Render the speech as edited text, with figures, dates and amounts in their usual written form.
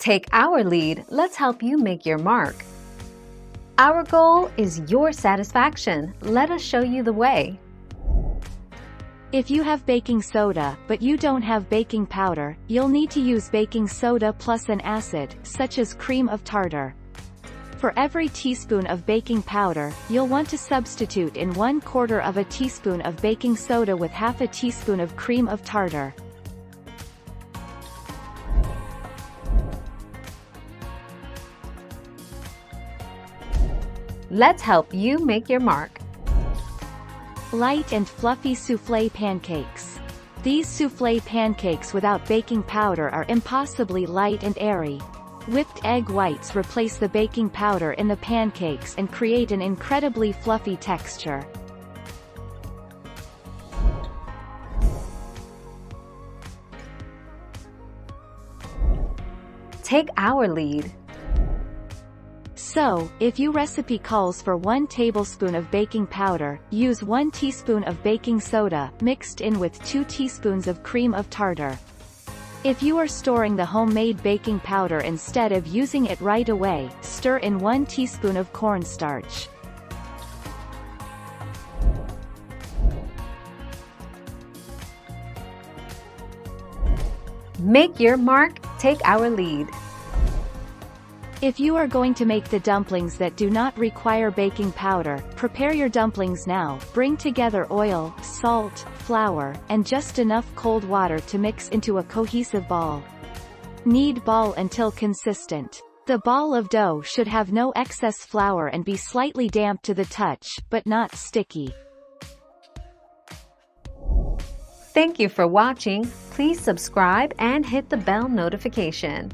Take our lead, let's help you make your mark. Our goal is your satisfaction. Let us show you the way. If you have baking soda, but you don't have baking powder, you'll need to use baking soda plus an acid, such as cream of tartar. For every teaspoon of baking powder, you'll want to substitute in 1/4 of a teaspoon of baking soda with half a teaspoon of cream of tartar. Let's help you make your mark. Light and fluffy soufflé pancakes. These soufflé pancakes without baking powder are impossibly light and airy. Whipped egg whites replace the baking powder in the pancakes and create an incredibly fluffy texture. Take our lead. So, if your recipe calls for 1 tablespoon of baking powder, use 1 teaspoon of baking soda, mixed in with 2 teaspoons of cream of tartar. If you are storing the homemade baking powder instead of using it right away, stir in 1 teaspoon of cornstarch. Make your mark, take our lead. If you are going to make the dumplings that do not require baking powder, prepare your dumplings now. Bring together oil, salt, flour, and just enough cold water to mix into a cohesive ball. Knead ball until consistent. The ball of dough should have no excess flour and be slightly damp to the touch, but not sticky. Thank you for watching. Please subscribe and hit the bell notification.